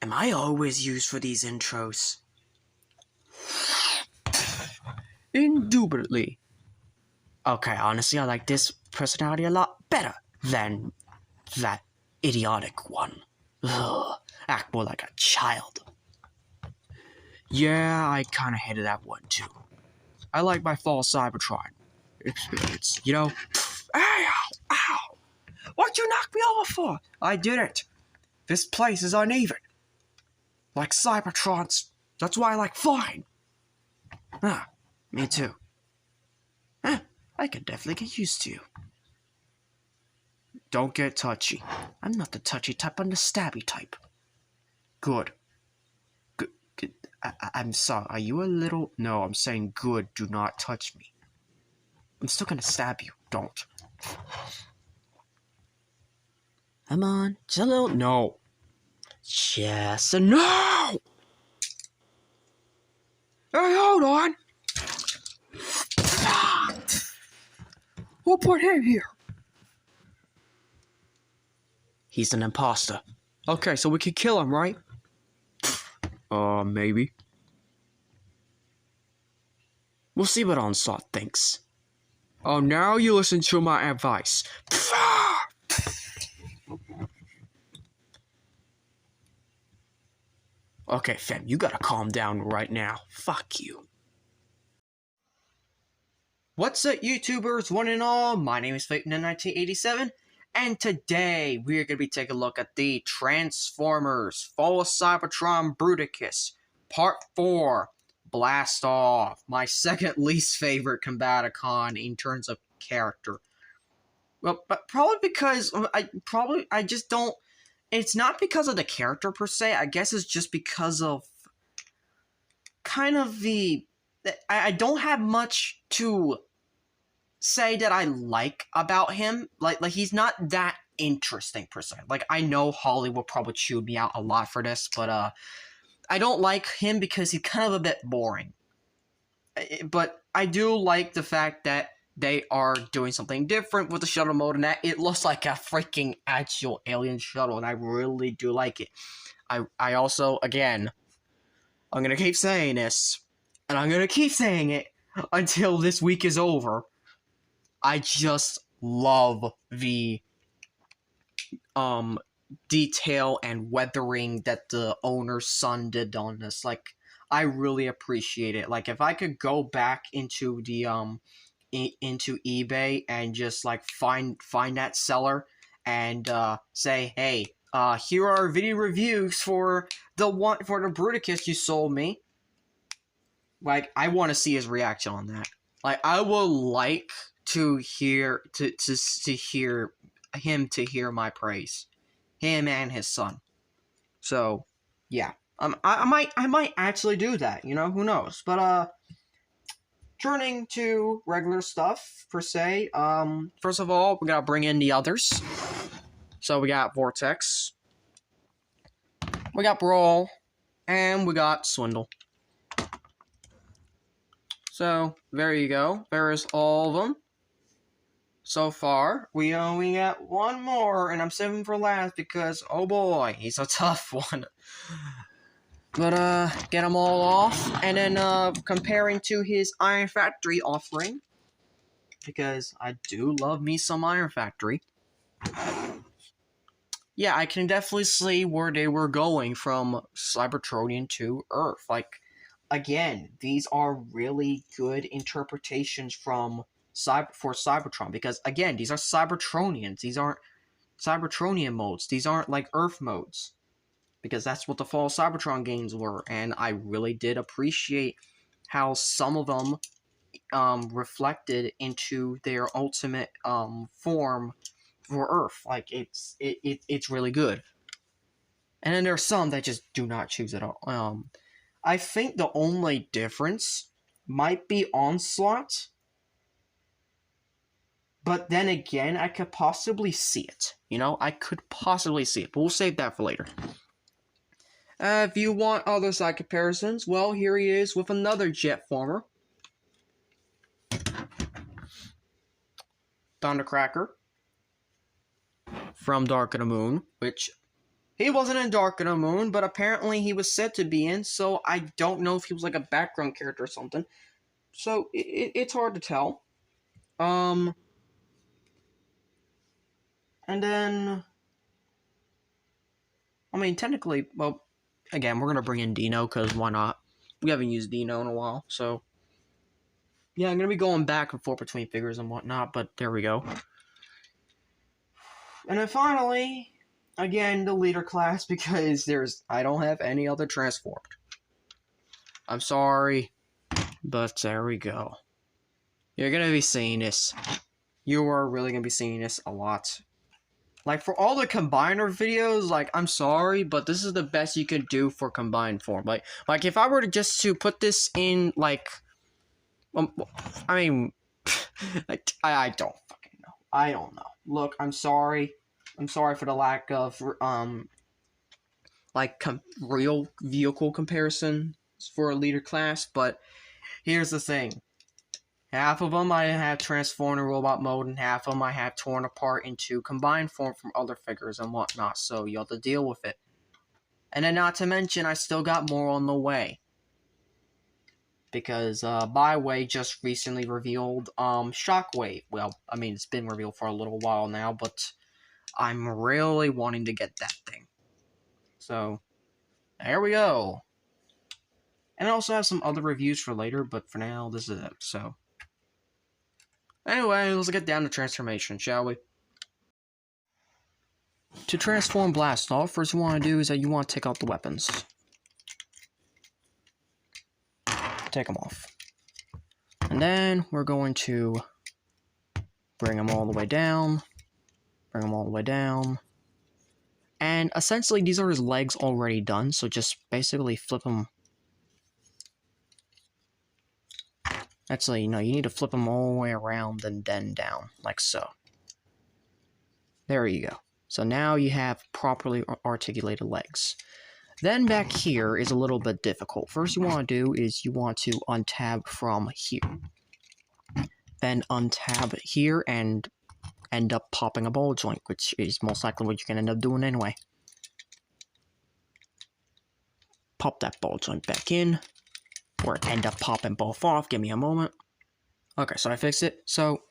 Am I always used for these intros? Indubitably. Okay, honestly, I like this personality a lot better than that idiotic one. Ugh, act more like a child. Yeah, I kinda hated that one too. I like my fall Cybertron experience, you know? Ow! Ow! What'd you knock me over for? I didn't. This place is uneven. Like Cybertrons. That's why I like flying. Ah, me too. I could definitely get used to you. Don't get touchy. I'm not the touchy type, I'm the stabby type. Good. Good. I'm sorry, are you a little... No, I'm saying good, do not touch me. I'm still gonna stab you, don't. Come on, just a little... No. Just a... No! Hey, hold on! Who put him here? He's an imposter. Okay, so we can kill him, right? Maybe. We'll see what Onslaught thinks. Oh, now you listen to my advice. Okay, fam, you gotta calm down right now. Fuck you. What's up, YouTubers, one and all? My name is Phaeton1987, and today we are going to be taking a look at the Transformers Fall of Cybertron Bruticus Part 4 Blast Off. My second least favorite Combaticon in terms of character. Well, but probably because I just don't... It's not because of the character per se. I guess it's just because of kind of the... I don't have much to say that I like about him. Like he's not that interesting per se. Like, I know Holly will probably chew me out a lot for this, but I don't like him because he's kind of a bit boring. But I do like the fact that they are doing something different with the shuttle mode, and that it looks like a freaking actual alien shuttle, and I really do like it. I also, again, I'm gonna keep saying this, and I'm gonna keep saying it until this week is over. I just love the detail and weathering that the owner's son did on this. Like, I really appreciate it. Like, if I could go back into the into eBay and just like find that seller and say, hey, here are video reviews for the Bruticus you sold me. Like, I want to see his reaction on that. Like, I would like to hear hear my praise, him and his son. So yeah, I might actually do that. You know, who knows? But turning to regular stuff per se. First of all, we gotta bring in the others. So we got Vortex, we got Brawl, and we got Swindle. So there you go. There is all of them. So far, we only got one more, and I'm saving for last because, oh boy, he's a tough one. But, get them all off, and then, comparing to his Iron Factory offering, because I do love me some Iron Factory. Yeah, I can definitely see where they were going from Cybertronian to Earth. Like, again, these are really good interpretations for Cybertron, because again, these are Cybertronians. These aren't Cybertronian modes. These aren't like Earth modes, because that's what the Fall Cybertron games were. And I really did appreciate how some of them reflected into their ultimate form for Earth. Like, it's really good. And then there are some that just do not choose at all. I think the only difference might be Onslaught. But then again, I could possibly see it. You know, I could possibly see it. But we'll save that for later. If you want other side comparisons, well, here he is with another jet former. Thundercracker from Dark of the Moon, which He wasn't in Dark of the Moon, but apparently he was said to be in, so I don't know if he was like a background character or something. So it's hard to tell. And then, I mean, technically, well, again, we're gonna bring in Dino, because why not? We haven't used Dino in a while, so yeah, I'm gonna be going back and forth between figures and whatnot, but there we go. And then finally, again, the leader class, because I don't have any other transformed. I'm sorry, but there we go. You're gonna be seeing this. You are really gonna be seeing this a lot. Like, for all the combiner videos, like, I'm sorry, but this is the best you can do for combined form. Like if I were to just to put this in, like, I mean, I don't fucking know. I don't know. Look, I'm sorry. I'm sorry for the lack of, real vehicle comparison for a leader class, but here's the thing. Half of them I have transformed in robot mode, and half of them I have torn apart into combined form from other figures and whatnot, so you have to deal with it. And then not to mention, I still got more on the way. Because Byway just recently revealed Shockwave. Well, I mean, it's been revealed for a little while now, but I'm really wanting to get that thing. So, there we go. And I also have some other reviews for later, but for now, this is it, so. Anyway, let's get down to transformation, shall we? To transform Blast Off, first you want to do is that you want to take out the weapons. Take them off. And then we're going to bring them all the way down. Bring them all the way down. And essentially, these are his legs already done, so just basically flip them. Actually, no, you need to flip them all the way around and then down, like so. There you go. So now you have properly articulated legs. Then back here is a little bit difficult. First you want to do is you want to untab from here. Then untab here and end up popping a ball joint, which is most likely what you can end up doing anyway. Pop that ball joint back in, or end up popping both off. Give me a moment. Okay, so I fixed it. So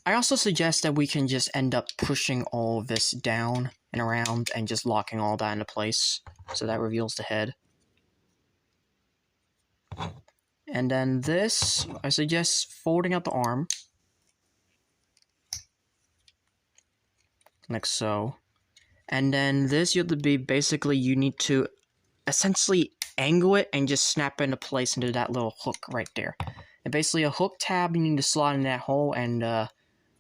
I also suggest that we can just end up pushing all of this down and around and just locking all that into place. So that reveals the head. And then this, I suggest folding out the arm. Like so. And then this, you have to be, basically, you need to essentially angle it and just snap it into place into that little hook right there. And basically a hook tab, you need to slot in that hole, and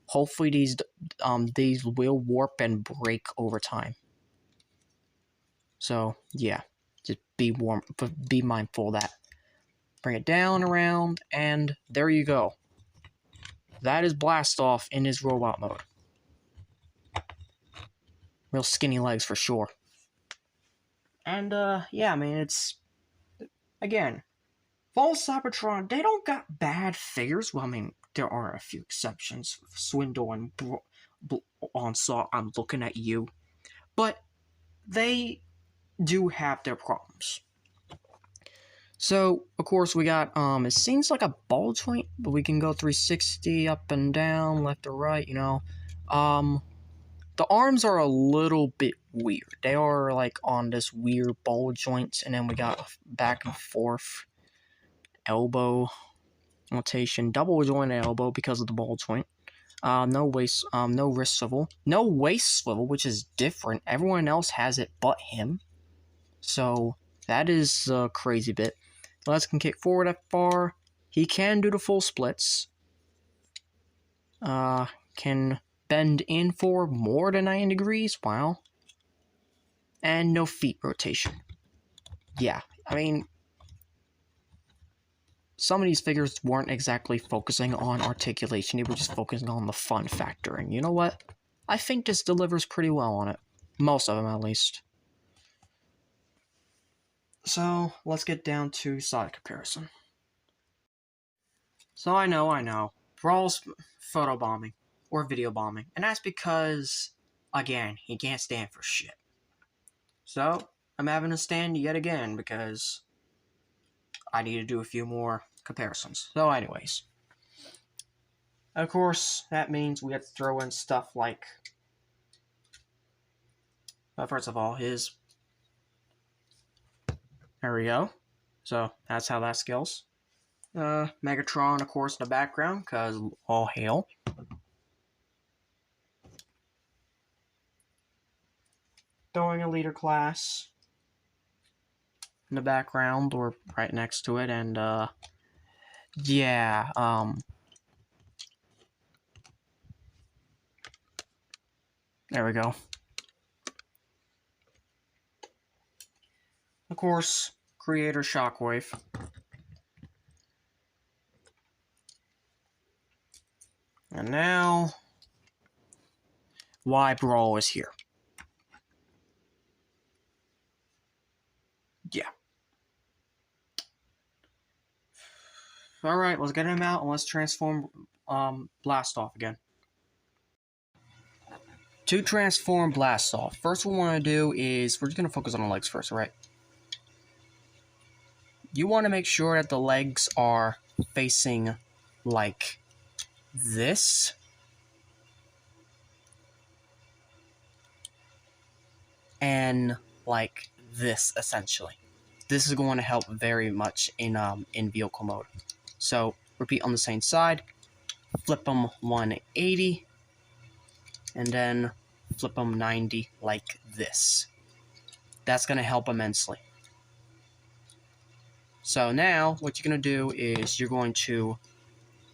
hopefully these will warp and break over time. So yeah, just be mindful of that. Bring it down, around, and there you go. That is Blast Off in his robot mode. Real skinny legs for sure. And yeah, I mean, it's, again, False Cybertron, they don't got bad figures. Well, I mean, there are a few exceptions. Swindle and Onslaught, I'm looking at you. But they do have their problems. So, of course, we got, it seems like a ball joint, but we can go 360 up and down, left to right, you know. The arms are a little bit weird. They are, like, on this weird ball joint, and then we got back and forth elbow rotation, double jointed elbow because of the ball joint. No wrist swivel. No waist swivel, which is different. Everyone else has it but him. So, that is a crazy bit. Legs can kick forward that far. He can do the full splits. Can bend in for more than 90 degrees. Wow. And no feet rotation. Yeah, I mean, some of these figures weren't exactly focusing on articulation. They were just focusing on the fun factor. And you know what? I think this delivers pretty well on it. Most of them, at least. So, let's get down to side comparison. So, I know. Brawl's photobombing, or video bombing. And that's because, again, he can't stand for shit. So, I'm having to stand yet again because I need to do a few more comparisons. So anyways, of course, that means we have to throw in stuff like, first of all, there we go. So, that's how that scales. Megatron, of course, in the background, because all hail. Throwing a leader class in the background or right next to it, and yeah, there we go. Of course, Creator Shockwave. And now, why Brawl is here. Yeah. Alright, let's get him out and let's transform Blast Off again. To transform Blast Off, first what we want to do is, we're just going to focus on the legs first, alright? You want to make sure that the legs are facing like this. And like this, essentially. This is going to help very much in vehicle mode. So, repeat on the same side, flip them 180, and then flip them 90 like this. That's going to help immensely. So now, what you're going to do is you're going to,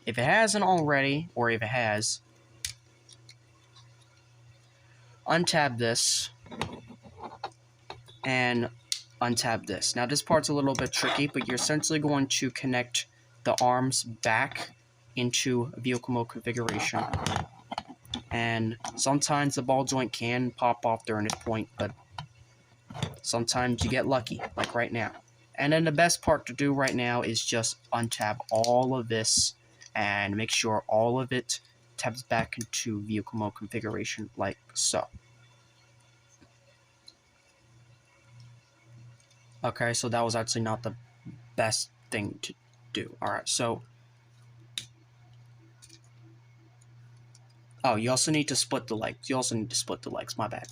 if it hasn't already, or if it has, untab this, and untab this. Now this part's a little bit tricky, but you're essentially going to connect the arms back into vehicle mode configuration. And sometimes the ball joint can pop off during this point, but sometimes you get lucky, like right now. And then the best part to do right now is just untab all of this and make sure all of it tabs back into vehicle mode configuration like so. Okay, so that was actually not the best thing to do. Alright, so... Oh, you also need to split the legs. You also need to split the legs, my bad.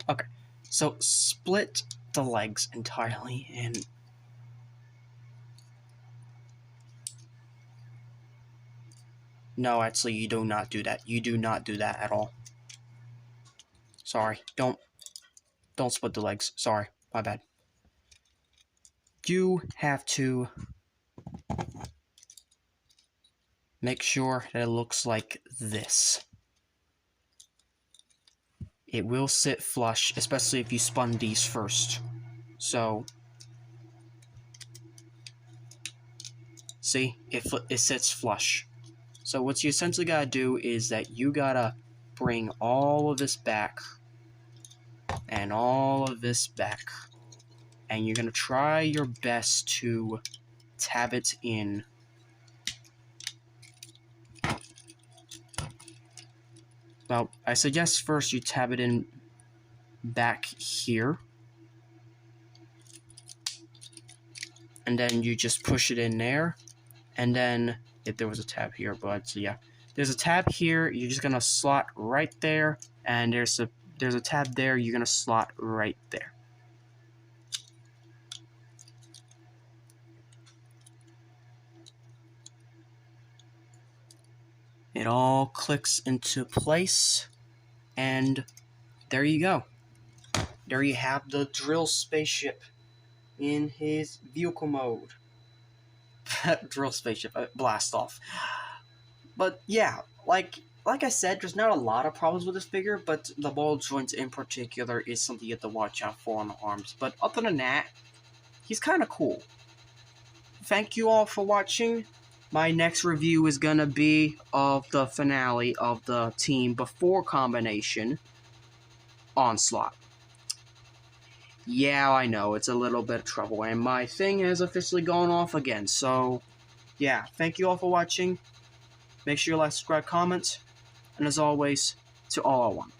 Okay, so split the legs entirely and... No, actually, you do not do that. You do not do that at all. Sorry, don't split the legs. Sorry, my bad. You have to make sure that it looks like this. It will sit flush, especially if you spun these first. So, see, it sits flush. So what you essentially gotta do is that you gotta bring all of this back and all of this back, and you're gonna try your best to tab it in. Well, I suggest first you tab it in back here, and then you just push it in there, and then if there was a tab here, but so yeah, there's a tab here. You're just gonna slot right there, and there's a tab there. You're gonna slot right there. It all clicks into place, and there you go. There you have the drill spaceship in his vehicle mode. Drill spaceship, blast off. But yeah, like I said, there's not a lot of problems with this figure, but the ball joints in particular is something you have to watch out for on the arms. But other than that, he's kind of cool. Thank you all for watching. My next review is gonna be of the finale of the team before combination, Onslaught. Yeah, I know, it's a little bit of trouble, and my thing has officially gone off again, so yeah, thank you all for watching. Make sure you like, subscribe, comment, and as always, to all are one.